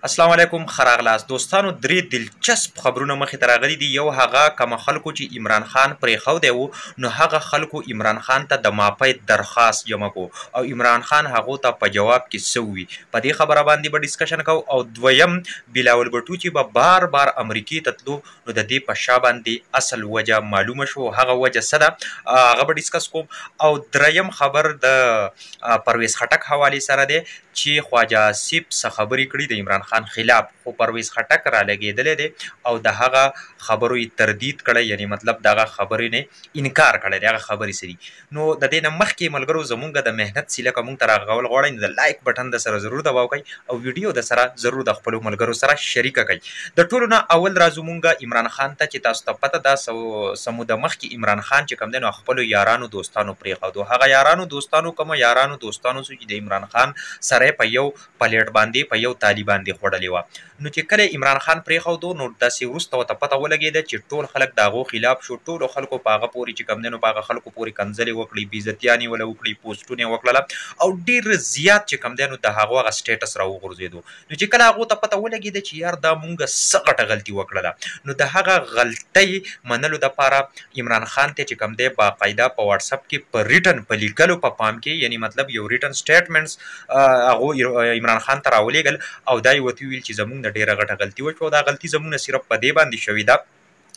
السلام علیکم خراغلاس دوستانو درې دلچسپ خبرونه مخې ته راغلي دي. یو هغه کومه خلکو چې عمران خان پرېښودی و نو هغه خلکو عمران خان ته د معافۍ درخواست جمع کو او عمران خان هغو ته په جواب کې څه ووي په دې خبره باندې به ډسکشن کوو. او دویم بلاول بټو چې به بار بار امریکې ته تلو نو د دې په شا باندې اصل وجه معلومه شو، هغه وجه څه ده هغه به ډسکس کوم. او دریم خبر د پرویز خټک حوالې سره دی چې خواجه آصف څه خبرې کړي د عمران خان خلاف، خو پرویز خټک را لګېدلی دی او د هغه خبرو یې تردید کړی، یعنی مطلب د هغه خبرې نه انکار کړی دی. هغه خبرې څه دي؟ نو د دې نه مخکې ملګرو زمونږ د محنت سیله که مونږ ته راغول غواړئ نو د لایک بټن د سره ضرور دباو کوئ او ویډیو د سره ضرور د خپلو ملګرو سره شریکه کوئ. د ټولو نه اول راځو مونږ عمران خان ته چې تاسو ته پته ده څه موده مخکې عمران خان چې کوم دی نو خپلو یارانو دوستانو پرېښودو. هغه یارانو دوستانو کومه یارانو دوستانو چې د عمران خان سره په یو پلیټ باندې په یو تالي باندې خوړلې وه. نو چې کله عمران خان پرېښودو نو داسې وروسته ورته پته ولګېده چې ټول خلک د هغو خلاف شو، ټولو خلکو په هغه پورې چې کوم دی نو په هغه خلکو پورې کنځلې وکړې، بېعزتیانې وله وکړې، پوسټونه یې وکړله او ډېر زیات چې کوم دی نو د هغو هغه سټیټس راوغورځېدو. نو چې کله هغو ته پته ولګېده چې یار دا مونږ څه غټه غلطي وکړله نو د هغه غلطۍ منلو دپاره عمران خان ته چې کوم دی باقاعده په واټساپ کې په ریټن په لیکلو په پام کې، یعنی مطلب یو ریټن سټیټمنټس هغو عمران خان ته راولېږل او دا یې ورته وویل چې زمونږ نه ډېره غټه غلطي وشوه. دا غلطي زمونږ نه صرف په دې باندې شوې ده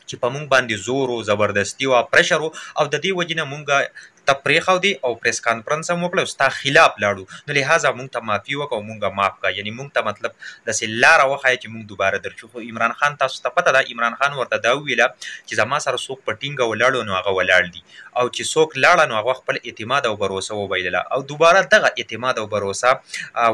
چې په مونږ باندې زور و، زبردستي و، پرشر و او د دې وجې نه مونږ ته پرېښودې او پریس کانفرنس هم وکړه او ستا خلاف لاړو، نو لحاظه مونږ ته معافي وکړه او مونږ معاف کړه، یعنې مونږ ته مطلب داسې لاره وښایه چې مونږ دوباره درشو. خو عمران خان تاسو ته پته ده عمران خان ورته دا وویله چې زما سره څوک په ټینګه ولاړو نو هغه ولاړ دي او چې څوک لاړه نو هغه خپل اعتماد او بروسه وبایلله او دوباره دغه اعتماد او بروسه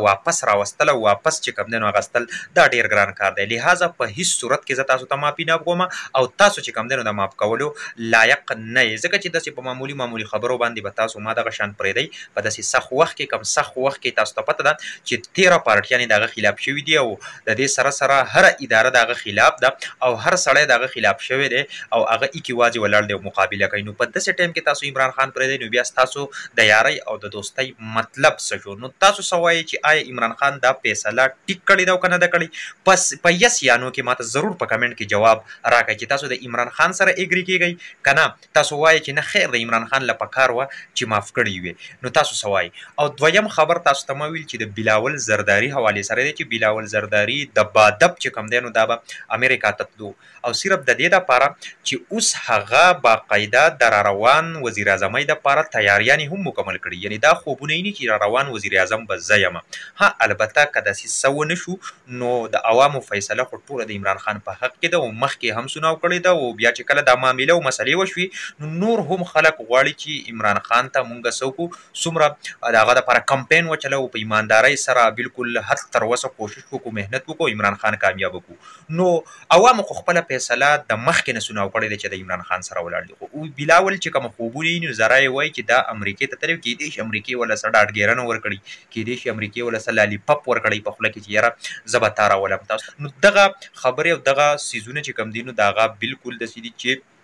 واپس راوستل او واپس چې کوم دی نو اخیستل دا ډېر ګران کار دی. لحاظه په هیڅ صورت کې زه تاسو ته معافي نه کوم او تاسو چې کوم دی نو د معاف کولو لایق نه یې، ځکه چې داسې په معمولي خبرو باندې به تاسو ما دغه شان پرېږدئ. په داسې سخت وخت کې کم سخت وخت کې تاسو ته پته ده چې 13 پارټیانې د هغه خلاف شوي دي او د دې سره سره هره اداره د هغه خلاف ده او هر سړی د هغه خلاف شوی دی او هغه ایکې واځې ولاړ دی او مقابله کوي. نو په داسې ټایم کې تاسو عمران خان پرېږدئ نو بیا ستاسو د یارۍ او د دوستۍ مطلب څه شو؟ نو تاسو څه وایئ چې آیا عمران خان دا فیصله ټیک کړې ده او که نه ده کړې؟ پس په یس یا نو کې ماته ضرور په کمنټ کې جواب راکړئ چې تاسو د عمران خان سره اګري کېږئ که نه تاسو وایئ چې نه خیر د عمران خان له پکار وه چې معاف کړي وي. نو تاسو څه وایئ؟ او دویم خبر تاسو ته ما ویل چې د بلاول زرداري حوالې سره دی چې بلاول زرداري د بادب چې کوم دی نو دا به امریکا ته تلو او صرف د دې دپاره چې اوس هغه باقاعده د راروان وزیر اعظمۍ دپاره تیاریانې هم مکمل کړي، یعنې دا خوبونه یې نه چې راروان وزیر اعظم به زه یم. ها البته که داسې څه ونه شو نو د عوامو فیصله خو ټوله د عمران خان په حق کې ده او مخکې هم سناو کړې ده او بیا چې کله دا معامله او مسلې وشوي نو نور هم خلک غواړي چې عمران خان ته مونږ څه وکړو، څومره د هغه دپاره کمپین وچلو په ایماندارۍ سره بالکل حد تر اوسه کوشش وکړو، محنت وکړو، عمران خان کامیاب وکړو. نو عوامو خو خپله فیصله د مخکې نه سناو کړې ده چې د عمران خان سره ولاړ دي. خو بلاول چې کوم خوبونه یې نو زرا یې وایي چې دا امریکې ته تللی کېدای شي امریکې وله څه ډاډګیرنه ورکړي، کېدای شي امریکې وله څه لالیپپ ورکړی په خوله کې چې یاره زه به تا راولم تاسو. نو دغه خبرې او دغه څیزونه چې کوم دي نو د هغه بالکل داسې دي چې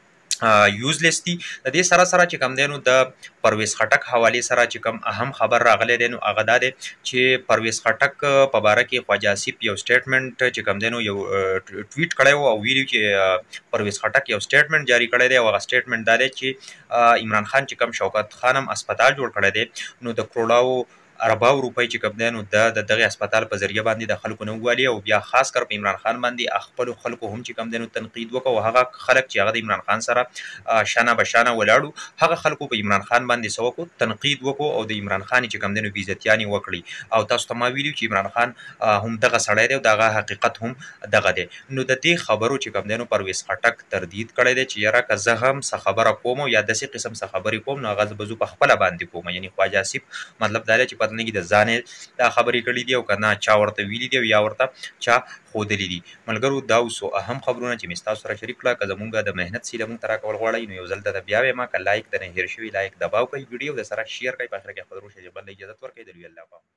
یوزلیس دي. د دې سره سره چې کوم دی نو د پرویز خټک حوالې سره چې کوم اهم خبر راغلی دی نو هغه دا دی چې پرویز خټک په باره کې خواجه آصف یو سټیټمنټ چې کوم دی نو یو ټویټ کړی و او ویلي چې پرویز خټک یو سټیټمنټ جاري کړی دی او هغه سټیټمنټ دا دی چې عمران خان چې کوم شوکت خان هم اسپتال جوړ کړی دی نو د کروڑاو ارباو روپۍ چې کوم دی نو د دغې اسپتال په ذریعه باندې د خلکو نه ووالي او بیا خاص کر په عمران خان باندې خپلو خلکو هم چې کوم دی نو تنقید وکړو او هغه خلک چې هغه د عمران خان سره شانه بشانه ولاړو هغه خلکو په عمران خان باندې څه وکړو، تنقید وکړو او د عمران خان چې کوم دی نو بېعزتیانې وکړي. او تاسو ته ما ویلي چې عمران خان هم دغه سړی دی او د هغه حقیقت هم دغه دی. نو د دې خبرو چې کوم دی نو پرویز خټک تردید کړی دی چې یاره که زه هم څه خبره کوم یا داسې قسم څه خبرې کوم نو هغه به زه په خپله باندې کوم، یعنې خواجه آصف مطلب دا دی چې پته نه کېږي د ځان دا خبرې کړي دي او که نه چا ورته ویلي دي او یا ورته چا ښودلي دي. ملګرو دا اوسو اهم خبرونه چې مې ستاسو سره شریک کړه. که زمونږ د محنت سیله مونږ ته راکول غواړئ نو یو ځل درته بیا وایم که لایک درنه هېر شوي لایک دباو کوئ، ویډیو درسره شیر کوئ، په اخره کې خپل ورور شه بل ته اجازت ورکوئ. د لوی الله په